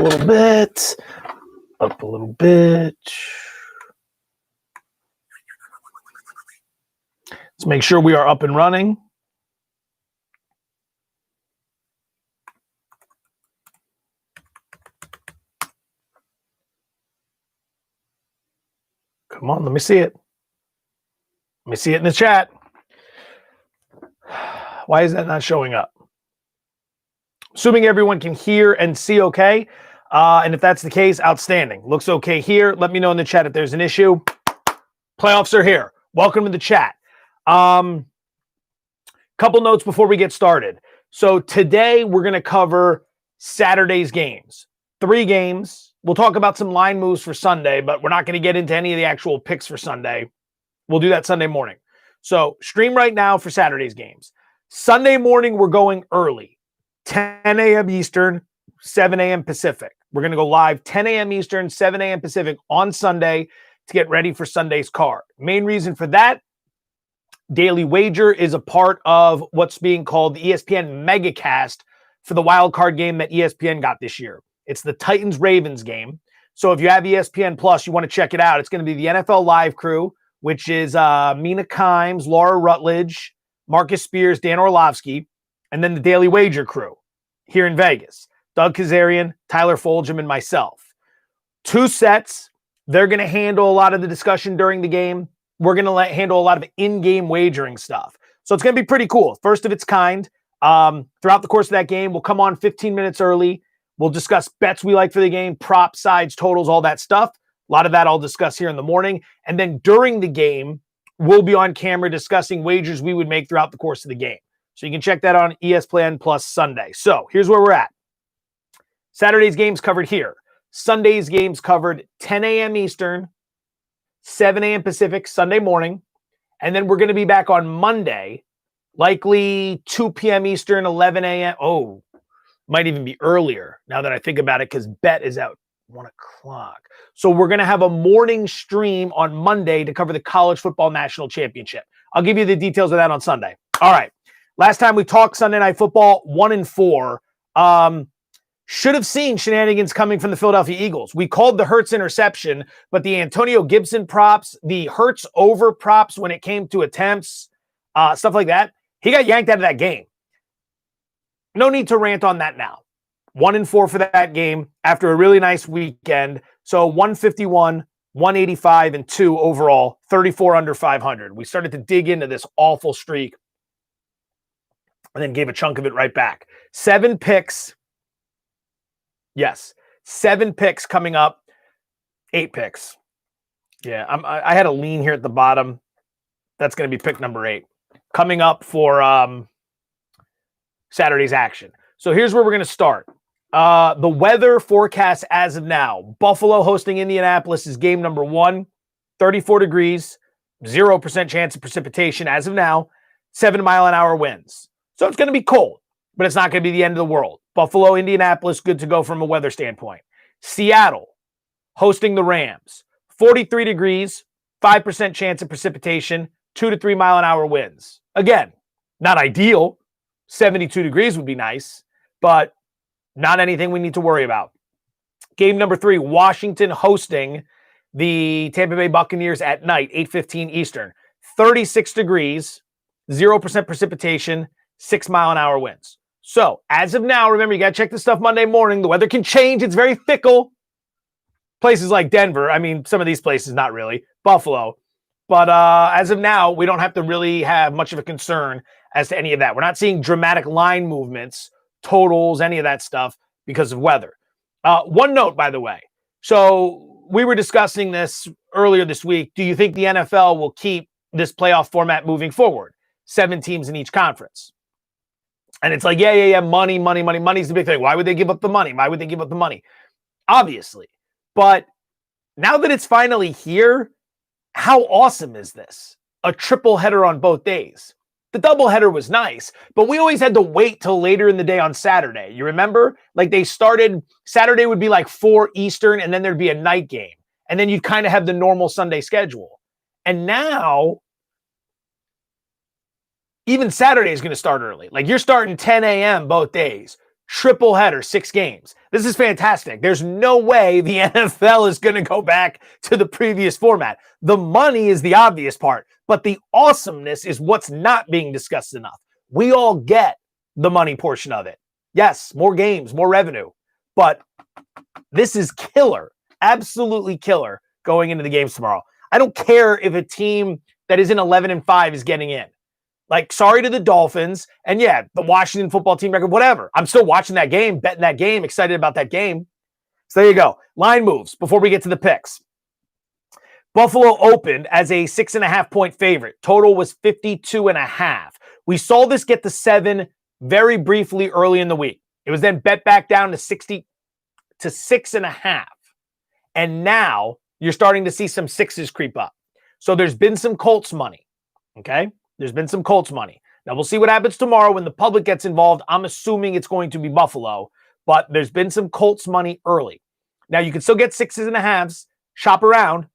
a little bit. Up a little bit. Let's make sure we are up and running. Come on, let me see it. Let me see it in the chat. Why is that not showing up? Assuming everyone can hear and see okay. And if that's the case, outstanding. Looks okay here. Let me know in the chat if there's an issue. Playoffs are here. Welcome to the chat. Couple notes before we get started. So today we're going to cover Saturday's games. 3 games. We'll talk about some line moves for Sunday, but we're not going to get into any of the actual picks for Sunday. We'll do that Sunday morning. So stream right now for Saturday's games. Sunday morning, we're going early. 10 a.m. Eastern, 7 a.m. Pacific. We're going to go live 10 a.m. Eastern, 7 a.m. Pacific on Sunday to get ready for Sunday's card. Main reason for that, Daily Wager is a part of what's being called the ESPN Megacast for the wild card game that ESPN got this year. It's the Titans-Ravens game. So if you have ESPN Plus, you want to check it out. It's going to be the NFL Live crew, which is Mina Kimes, Laura Rutledge, Marcus Spears, Dan Orlovsky, and then the Daily Wager crew here in Vegas. Doug Kazarian, Tyler Foljam, and myself. 2 sets. They're going to handle a lot of the discussion during the game. We're going to handle a lot of in-game wagering stuff. So it's going to be pretty cool. First of its kind. Throughout the course of that game, we'll come on 15 minutes early. We'll discuss bets we like for the game, prop sides, totals, all that stuff. A lot of that I'll discuss here in the morning. And then during the game, we'll be on camera discussing wagers we would make throughout the course of the game. So you can check that on ESPN Plus Sunday. So here's where we're at. Saturday's games covered here. Sunday's games covered 10 a.m. Eastern, 7 a.m. Pacific, Sunday morning. And then we're going to be back on Monday, likely 2 p.m. Eastern, 11 a.m. Oh, might even be earlier now that I think about it because bet is out 1 o'clock. So we're going to have a morning stream on Monday to cover the College Football National Championship. I'll give you the details of that on Sunday. All right. Last time we talked Sunday Night Football, 1-4. Should have seen shenanigans coming from the Philadelphia Eagles. We called the Hurts interception, but the Antonio Gibson props, the Hurts over props when it came to attempts, stuff like that, he got yanked out of that game. No need to rant on that now. 1-4 for that game after a really nice weekend. So 151, 185, and 2 overall, 34 under 500. We started to dig into this awful streak and then gave a chunk of it right back. 7 picks. Yes, 7 picks coming up. 8 picks. Yeah, I had a lean here at the bottom. That's going to be pick number 8. Coming up for Saturday's action. So here's where we're going to start. The weather forecast as of now. Buffalo hosting Indianapolis is game number 1. 34 degrees, 0% chance of precipitation as of now. 7-mile-an-hour winds. So it's going to be cold, but it's not going to be the end of the world. Buffalo, Indianapolis, good to go from a weather standpoint. Seattle hosting the Rams. 43 degrees, 5% chance of precipitation, 2 to 3 mile an hour winds. Again, not ideal. 72 degrees would be nice, but not anything we need to worry about. Game number 3, Washington hosting the Tampa Bay Buccaneers at night, 8:15 Eastern. 36 degrees, 0% precipitation, 6-mile-an-hour winds. So, as of now, remember, you got to check this stuff Monday morning. The weather can change. It's very fickle. Places like Denver, I mean, some of these places, not really. Buffalo. But as of now, we don't have to really have much of a concern as to any of that. We're not seeing dramatic line movements, totals, any of that stuff because of weather. One note, by the way. So, we were discussing this earlier this week. Do you think the NFL will keep this playoff format moving forward? 7 teams in each conference. And it's like, yeah, money. Money's the big thing. Why would they give up the money? Why would they give up the money? Obviously. But now that it's finally here, how awesome is this? A triple header on both days. The doubleheader was nice, but we always had to wait till later in the day on Saturday. You remember? Like they started, Saturday would be like 4 Eastern, and then there'd be a night game. And then you'd kind of have the normal Sunday schedule. And now, even Saturday is going to start early. Like you're starting 10 a.m. both days. triple header, 6 games. This is fantastic. There's no way the NFL is going to go back to the previous format. The money is the obvious part, but the awesomeness is what's not being discussed enough. We all get the money portion of it. Yes, more games, more revenue, but this is killer, absolutely killer going into the games tomorrow. I don't care if a team that is in 11-5 is getting in. Like, sorry to the Dolphins, and yeah, the Washington football team record, whatever. I'm still watching that game, betting that game, excited about that game. So there you go. Line moves before we get to the picks. Buffalo opened as a 6.5-point favorite. Total was 52.5. We saw this get to 7 very briefly early in the week. It was then bet back down to 6.5. And now you're starting to see some 6s creep up. So there's been some Colts money. Okay? There's been some Colts money. Now we'll see what happens tomorrow when the public gets involved. I'm assuming it's going to be Buffalo, but there's been some Colts money early. Now you can still get 6.5s, shop around,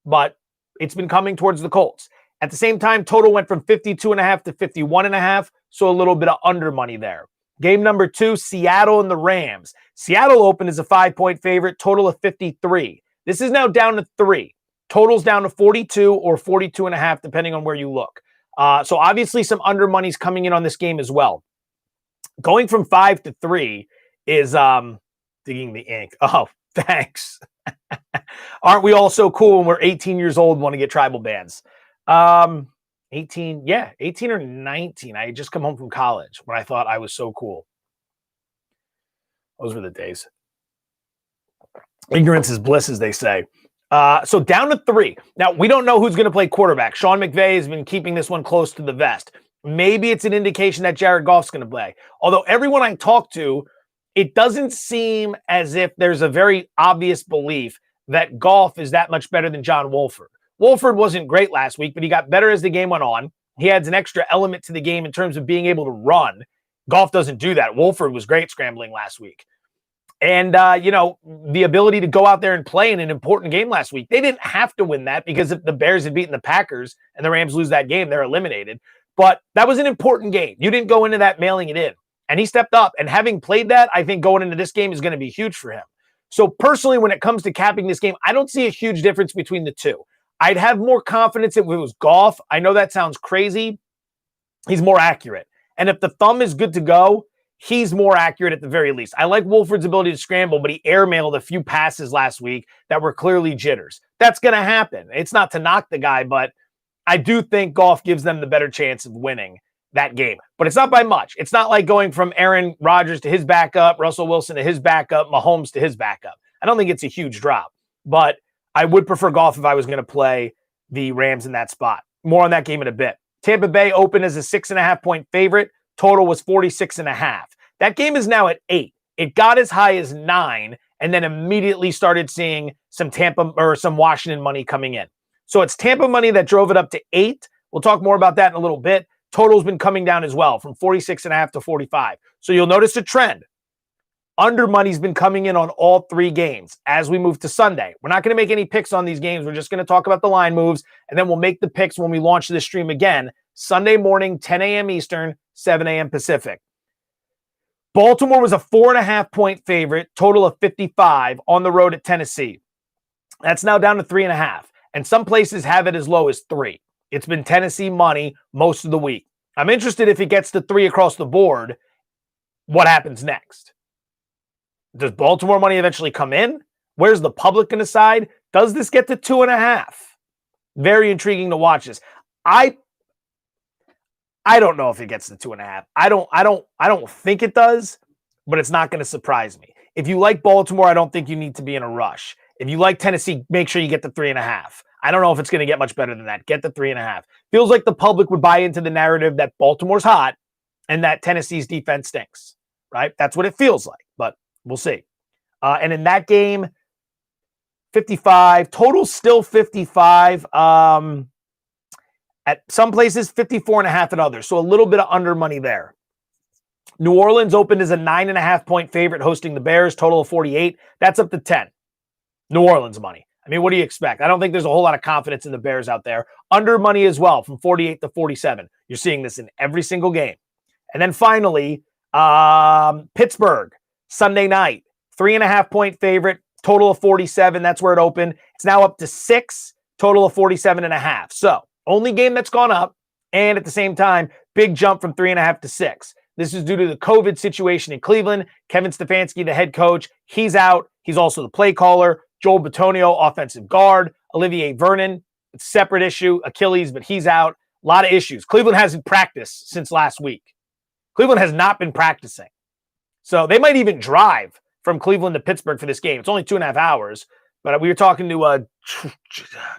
but it's been coming towards the Colts. At the same time, total went from 52.5 to 51.5, so a little bit of under money there. Game number 2, Seattle and the Rams. Seattle opened as a 5-point favorite, total of 53. This is now down to 3. Total's down to 42 or 42.5, depending on where you look. So obviously some under money's coming in on this game as well. Going from 5 to 3 is digging the ink. Oh, thanks. Aren't we all so cool when we're 18 years old and want to get tribal bands? 18 or 19. I had just come home from college when I thought I was so cool. Those were the days. Ignorance is bliss, as they say. So down to 3. Now, we don't know who's going to play quarterback. Sean McVay has been keeping this one close to the vest. Maybe it's an indication that Jared Goff's going to play. Although everyone I talk to, it doesn't seem as if there's a very obvious belief that Goff is that much better than John Wolford. Wolford wasn't great last week, but he got better as the game went on. He adds an extra element to the game in terms of being able to run. Goff doesn't do that. Wolford was great scrambling last week. And, the ability to go out there and play in an important game last week. They didn't have to win that because if the Bears had beaten the Packers and the Rams lose that game, they're eliminated. But that was an important game. You didn't go into that mailing it in. And he stepped up. And having played that, I think going into this game is going to be huge for him. So personally, when it comes to capping this game, I don't see a huge difference between the two. I'd have more confidence if it was Goff. I know that sounds crazy. He's more accurate. And if the thumb is good to go, he's more accurate at the very least. I like Wolford's ability to scramble, but he airmailed a few passes last week that were clearly jitters. That's going to happen. It's not to knock the guy, but I do think Goff gives them the better chance of winning that game. But it's not by much. It's not like going from Aaron Rodgers to his backup, Russell Wilson to his backup, Mahomes to his backup. I don't think it's a huge drop, but I would prefer Goff if I was going to play the Rams in that spot. More on that game in a bit. Tampa Bay opened as a 6.5-point favorite. Total was 46.5. That game is now at 8. It got as high as 9 and then immediately started seeing some Washington money coming in. So it's Tampa money that drove it up to 8. We'll talk more about that in a little bit. Total's been coming down as well from 46.5 to 45. So you'll notice a trend. Under money's been coming in on all 3 games as we move to Sunday. We're not going to make any picks on these games. We're just going to talk about the line moves, and then we'll make the picks when we launch this stream again, Sunday morning, 10 a.m. Eastern, 7 a.m. Pacific. Baltimore was a 4.5-point favorite, total of 55 on the road at Tennessee. That's now down to 3.5, and some places have it as low as 3. It's been Tennessee money most of the week. I'm interested if it gets to 3 across the board, what happens next? Does Baltimore money eventually come in? Where's the public going to side? Does this get to 2.5? Very intriguing to watch this. I don't know if it gets to 2.5. I don't think it does, but it's not going to surprise me. If you like Baltimore, I don't think you need to be in a rush. If you like Tennessee, make sure you get the 3.5. I don't know if it's going to get much better than that. Get the 3.5. Feels like the public would buy into the narrative that Baltimore's hot and that Tennessee's defense stinks, right? That's what it feels like, but we'll see. And in that game, 55, total still 55. At some places, 54.5 at others. So a little bit of under money there. New Orleans opened as a 9.5-point favorite hosting the Bears, total of 48. That's up to 10. New Orleans money. I mean, what do you expect? I don't think there's a whole lot of confidence in the Bears out there. Under money as well, from 48 to 47. You're seeing this in every single game. And then finally, Pittsburgh, Sunday night, 3.5-point favorite, total of 47. That's where it opened. It's now up to 6, total of 47.5. So only game that's gone up. And at the same time, big jump from 3.5 to 6. This is due to the COVID situation in Cleveland. Kevin Stefanski, the head coach, he's out. He's also the play caller. Joel Bitonio, offensive guard. Olivier Vernon, separate issue, Achilles, but he's out. A lot of issues. Cleveland hasn't practiced since last week. Cleveland has not been practicing. So they might even drive from Cleveland to Pittsburgh for this game. It's only 2.5 hours. But we were talking to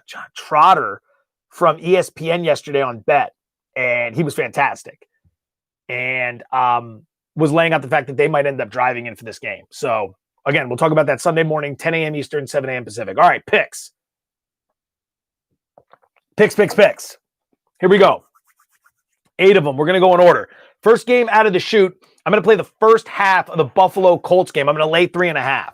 John Trotter from ESPN yesterday on Bet, and he was fantastic. And was laying out the fact that they might end up driving in for this game. So, again, we'll talk about that Sunday morning, 10 a.m. Eastern, 7 a.m. Pacific. All right, picks. Picks. Here we go. 8 of them. We're going to go in order. First game out of the chute, I'm going to play the first half of the Buffalo Colts game. I'm going to lay 3.5.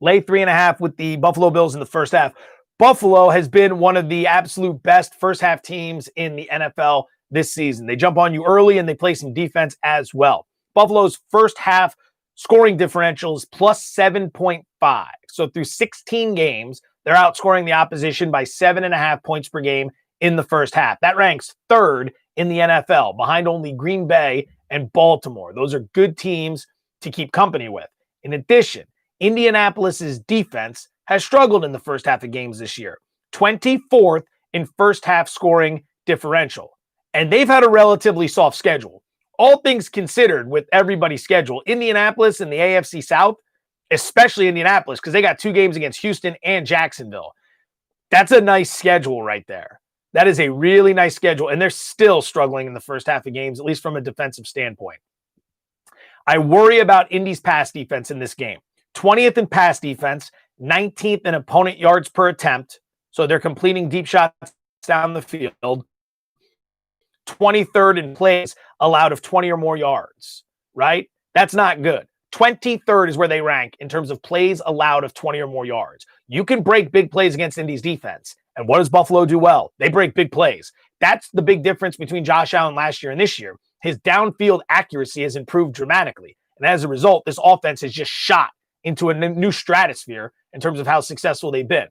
Lay 3.5 with the Buffalo Bills in the first half. Buffalo has been one of the absolute best first half teams in the NFL this season. They jump on you early and they play some defense as well. Buffalo's first half scoring differential is plus 7.5. So through 16 games, they're outscoring the opposition by 7.5 points per game in the first half. That ranks 3rd in the NFL, behind only Green Bay and Baltimore. Those are good teams to keep company with. In addition, Indianapolis's defense has struggled in the first half of games this year. 24th in first half scoring differential. And they've had a relatively soft schedule. All things considered with everybody's schedule, Indianapolis and the AFC South, especially Indianapolis, because they got 2 games against Houston and Jacksonville. That's a nice schedule right there. That is a really nice schedule, and they're still struggling in the first half of games, at least from a defensive standpoint. I worry about Indy's pass defense in this game. 20th in pass defense, 19th in opponent yards per attempt, so they're completing deep shots down the field. 23rd in plays allowed of 20 or more yards, right? That's not good. 23rd is where they rank in terms of plays allowed of 20 or more yards. You can break big plays against Indy's defense. And what does Buffalo do well? They break big plays. That's the big difference between Josh Allen last year and this year. His downfield accuracy has improved dramatically. And as a result, this offense has just shot into a new stratosphere in terms of how successful they've been.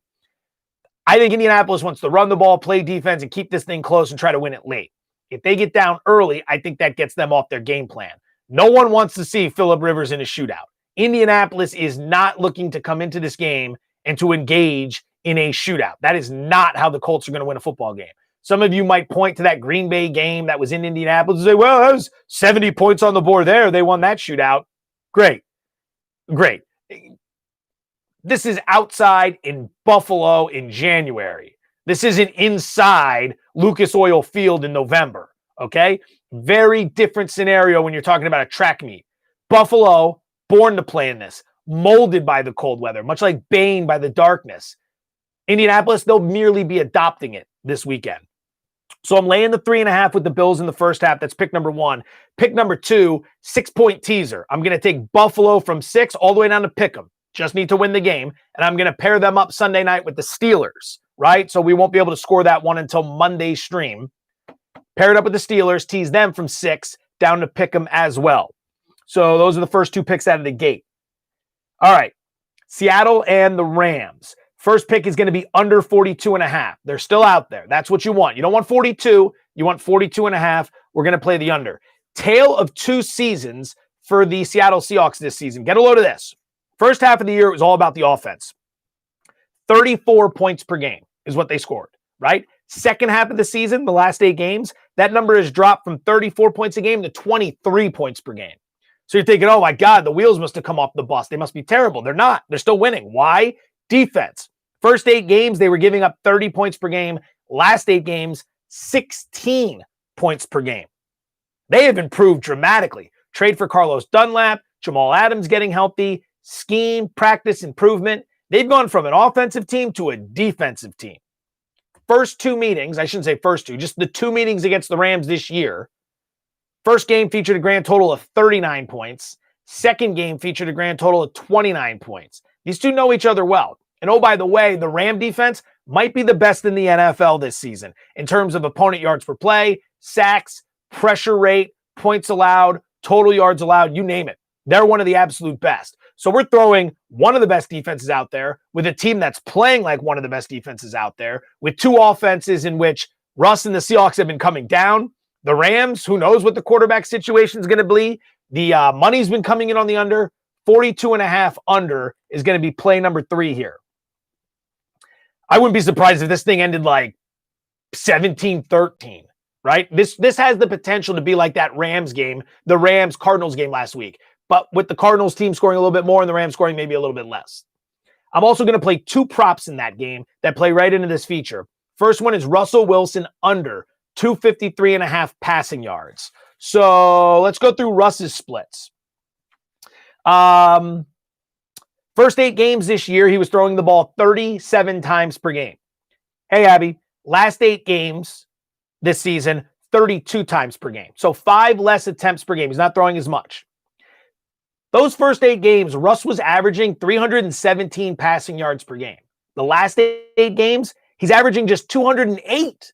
I think Indianapolis wants to run the ball, play defense, and keep this thing close and try to win it late. If they get down early, I think that gets them off their game plan. No one wants to see Phillip Rivers in a shootout. Indianapolis is not looking to come into this game and to engage in a shootout. That is not how the Colts are going to win a football game. Some of you might point to that Green Bay game that was in Indianapolis and say, well, that was 70 points on the board there. They won that shootout. Great. This is outside in Buffalo in January. This isn't inside Lucas Oil Field in November, okay? Very different scenario when you're talking about a track meet. Buffalo, born to play in this, molded by the cold weather, much like Bane by the darkness. Indianapolis, they'll merely be adopting it this weekend. So I'm laying the 3.5 with the Bills in the first half. That's pick number 1. Pick number 2, 6-point teaser. I'm going to take Buffalo from 6 all the way down to pick 'em. Just need to win the game. And I'm going to pair them up Sunday night with the Steelers, right? So we won't be able to score that one until Monday's stream. Pair it up with the Steelers, tease them from 6 down to pick 'em as well. So those are the first 2 picks out of the gate. All right, Seattle and the Rams. First pick is going to be under 42.5. They're still out there. That's what you want. You don't want 42. You want 42.5. We're going to play the under. Tale of 2 seasons for the Seattle Seahawks this season. Get a load of this. First half of the year, it was all about the offense. 34 points per game is what they scored, right? Second half of the season, the last 8 games, that number has dropped from 34 points a game to 23 points per game. So you're thinking, oh my God, the wheels must have come off the bus. They must be terrible. They're not. They're still winning. Why? Defense. First 8 games, they were giving up 30 points per game. Last 8 games, 16 points per game. They have improved dramatically. Trade for Carlos Dunlap, Jamal Adams getting healthy, scheme, practice, improvement. They've gone from an offensive team to a defensive team. First 2 meetings, I shouldn't say first 2, just the 2 meetings against the Rams this year. First game featured a grand total of 39 points. Second game featured a grand total of 29 points. These two know each other well. And oh, by the way, the Ram defense might be the best in the NFL this season in terms of opponent yards per play, sacks, pressure rate, points allowed, total yards allowed, you name it. They're one of the absolute best. So we're throwing one of the best defenses out there with a team that's playing like one of the best defenses out there with two offenses in which Russ and the Seahawks have been coming down. The Rams, who knows what the quarterback situation is going to be. The money's been coming in on the under. 42.5 under is going to be play number 3 here. I wouldn't be surprised if this thing ended like 17-13, right? This has the potential to be like that Rams game, the Rams-Cardinals game last week, but with the Cardinals team scoring a little bit more and the Rams scoring maybe a little bit less. I'm also going to play 2 props in that game that play right into this feature. First one is Russell Wilson under 253.5 passing yards. So let's go through Russ's splits. First 8 games this year, he was throwing the ball 37 times per game. Hey, Abby, last 8 games this season, 32 times per game. So 5 less attempts per game. He's not throwing as much. Those first 8 games, Russ was averaging 317 passing yards per game. The last 8 games, he's averaging just 208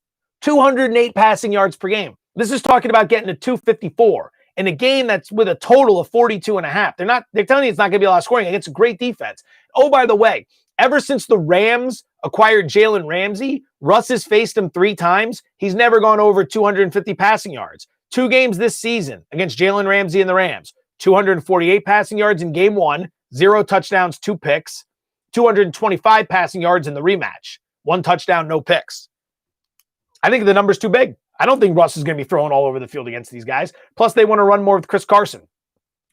passing yards per game. This is talking about getting to 254 in a game that's with a total of 42.5. They're telling you it's not going to be a lot of scoring. It's a great defense. Oh, by the way, ever since the Rams acquired Jalen Ramsey, Russ has faced him 3 times. He's never gone over 250 passing yards. 2 games this season against Jalen Ramsey and the Rams. 248 passing yards in game 1, 0 touchdowns, 2 picks. 225 passing yards in the rematch. 1 touchdown, no picks. I think the number's too big. I don't think Russ is going to be throwing all over the field against these guys. Plus, they want to run more with Chris Carson.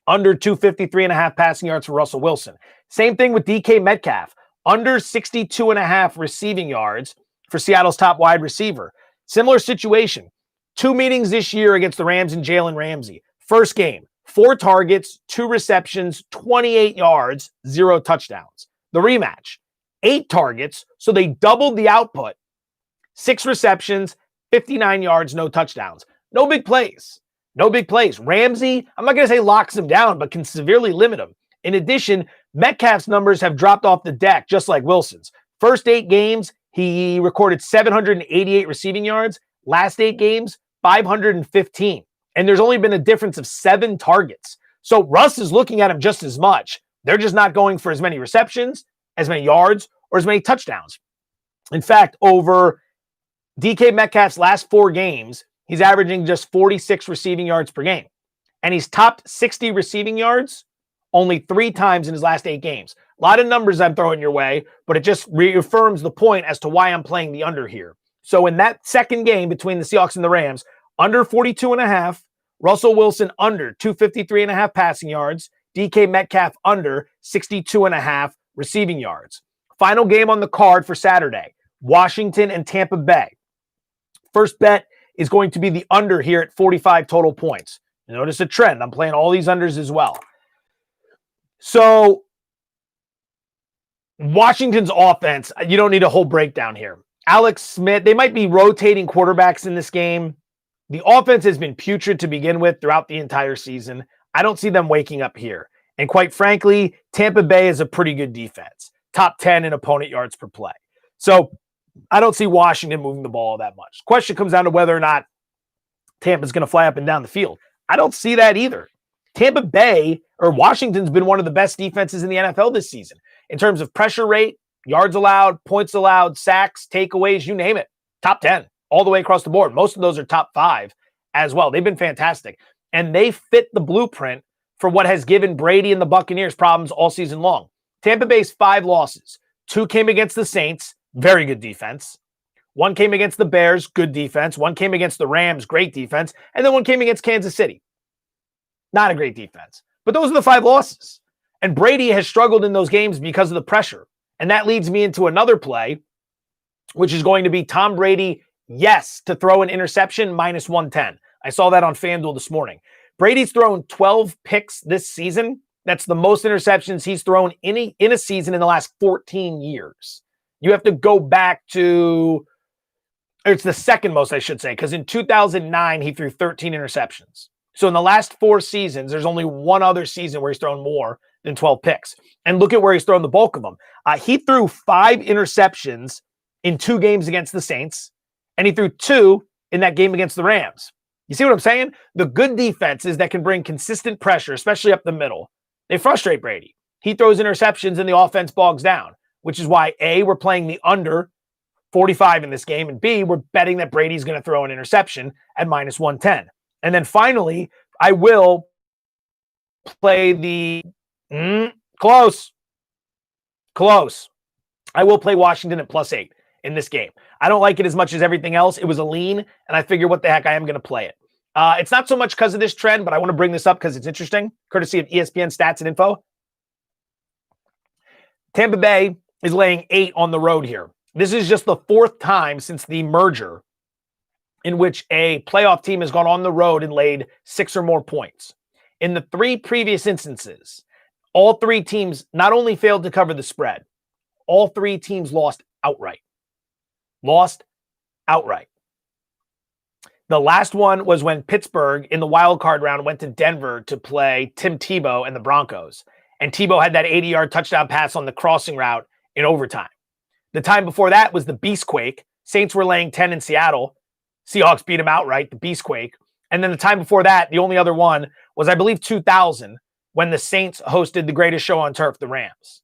Under 253.5 passing yards for Russell Wilson. Same thing with DK Metcalf. Under 62.5 receiving yards for Seattle's top wide receiver. Similar situation. 2 meetings this year against the Rams and Jalen Ramsey. First game, 4 targets, 2 receptions, 28 yards, 0 touchdowns. The rematch, 8 targets, so they doubled the output. 6 receptions, 59 yards, no touchdowns. No big plays. No big plays. Ramsey, I'm not going to say locks him down, but can severely limit him. In addition, Metcalf's numbers have dropped off the deck, just like Wilson's. First 8 games, he recorded 788 receiving yards. Last 8 games, 515. And there's only been a difference of 7 targets. So Russ is looking at him just as much. They're just not going for as many receptions, as many yards, or as many touchdowns. In fact, over DK Metcalf's last 4 games, he's averaging just 46 receiving yards per game. And he's topped 60 receiving yards only 3 times in his last 8 games. A lot of numbers I'm throwing your way, but it just reaffirms the point as to why I'm playing the under here. So in that second game between the Seahawks and the Rams, under 42.5, Russell Wilson under 253.5 passing yards, DK Metcalf under 62.5 receiving yards. Final game on the card for Saturday, Washington and Tampa Bay. First bet is going to be the under here at 45 total points. You notice a trend. I'm playing all these unders as well. So Washington's offense, you don't need a whole breakdown here. Alex Smith, they might be rotating quarterbacks in this game. The offense has been putrid to begin with throughout the entire season. I don't see them waking up here. And quite frankly, Tampa Bay is a pretty good defense. Top 10 in opponent yards per play. So I don't see Washington moving the ball that much. Question comes down to whether or not Tampa's going to fly up and down the field. I don't see that either. Tampa Bay or Washington's been one of the best defenses in the NFL this season in terms of pressure rate, yards allowed, points allowed, sacks, takeaways, you name it. Top 10 all the way across the board. Most of those are top 5 as well. They've been fantastic. And they fit the blueprint for what has given Brady and the Buccaneers problems all season long. Tampa Bay's 5 losses. 2 came against the Saints, very good defense. 1 came against the Bears, good defense. 1 came against the Rams, great defense. And then 1 came against Kansas City. Not a great defense. But those are the 5 losses. And Brady has struggled in those games because of the pressure. And that leads me into another play, which is going to be Tom Brady, yes, to throw an interception, minus 110. I saw that on FanDuel this morning. Brady's thrown 12 picks this season. That's the most interceptions he's thrown in a season in the last 14 years. You have to go back to, it's the second most, I should say, because in 2009, he threw 13 interceptions. So in the last 4 seasons, there's only one other season where he's thrown more than 12 picks. And look at where he's thrown the bulk of them. He threw 5 interceptions in 2 games against the Saints, and he threw 2 in that game against the Rams. You see what I'm saying? The good defenses that can bring consistent pressure, especially up the middle, they frustrate Brady. He throws interceptions and the offense bogs down, which is why A, we're playing the under 45 in this game, and B, we're betting that Brady's going to throw an interception at minus 110. And then finally, I will play the close. I will play Washington at +8 in this game. I don't like it as much as everything else. It was a lean, and I figure what the heck, I am going to play it. It's not so much because of this trend, but I want to bring this up because it's interesting, courtesy of ESPN Stats and Info. Tampa Bay is laying 8 on the road here. This is just the 4th time since the merger in which a playoff team has gone on the road and laid 6 or more points. In the 3 previous instances, all 3 teams not only failed to cover the spread, all 3 teams lost outright. The last one was when Pittsburgh in the wild card round went to Denver to play Tim Tebow and the Broncos. And Tebow had that 80-yard touchdown pass on the crossing route in overtime. The time before that was the Beastquake. Saints were laying 10 in Seattle. Seahawks beat them outright, the Beastquake. And then the time before that, the only other one was, I believe, 2000, when the Saints hosted the greatest show on turf, the Rams.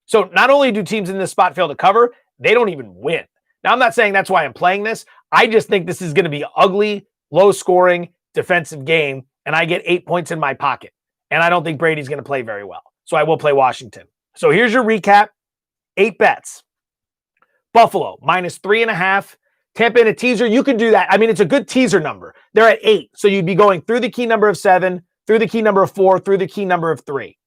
So not only do teams in this spot fail to cover, they don't even win. Now, I'm not saying that's why I'm playing this. I just think this is going to be an ugly, low-scoring, defensive game, and I get 8 points in my pocket. And I don't think Brady's going to play very well. So I will play Washington. So here's your recap. 8 bets. Buffalo, -3.5. Tampa in a teaser. You could do that. I mean, it's a good teaser number. They're at 8. So you'd be going through the key number of 7, through the key number of 4, through the key number of 3.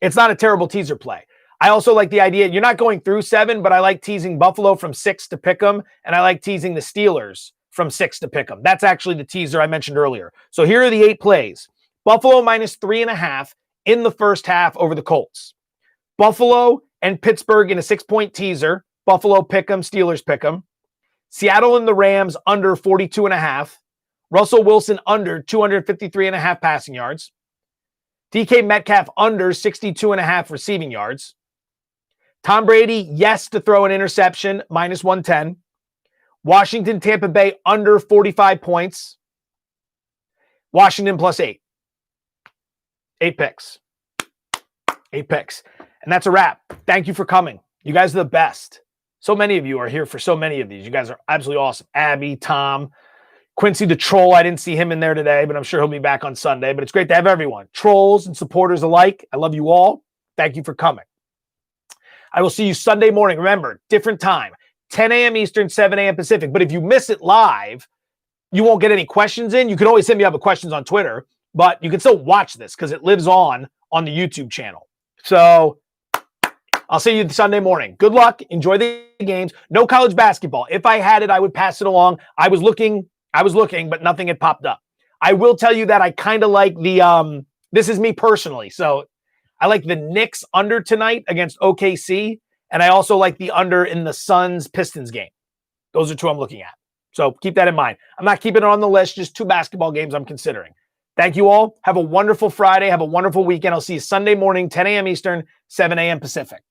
It's not a terrible teaser play. I also like the idea, you're not going through 7, but I like teasing Buffalo from 6 to pick them, and I like teasing the Steelers from 6 to pick them. That's actually the teaser I mentioned earlier. So here are the 8 plays. Buffalo -3.5 in the first half over the Colts. Buffalo and Pittsburgh in a 6-point teaser. Buffalo pick them, Steelers pick them. Seattle and the Rams under 42.5. Russell Wilson under 253.5 passing yards. DK Metcalf under 62.5 receiving yards. Tom Brady, yes, to throw an interception, -110. Washington, Tampa Bay under 45 points. Washington +8. 8 picks. 8 picks. And that's a wrap. Thank you for coming. You guys are the best. So many of you are here for so many of these. You guys are absolutely awesome. Abby, Tom, Quincy the Troll. I didn't see him in there today, but I'm sure he'll be back on Sunday. But it's great to have everyone. Trolls and supporters alike. I love you all. Thank you for coming. I will see you Sunday morning. Remember, different time. 10 a.m. Eastern, 7 a.m. Pacific. But if you miss it live, you won't get any questions in. You can always send me up questions on Twitter, but you can still watch this because it lives on the YouTube channel. So I'll see you Sunday morning. Good luck. Enjoy the games. No college basketball. If I had it, I would pass it along. I was looking, but nothing had popped up. I will tell you that I kind of like the, this is me personally. So I like the Knicks under tonight against OKC. And I also like the under in the Suns-Pistons game. Those are 2 I'm looking at. So keep that in mind. I'm not keeping it on the list, just 2 basketball games I'm considering. Thank you all. Have a wonderful Friday. Have a wonderful weekend. I'll see you Sunday morning, 10 a.m. Eastern, 7 a.m. Pacific.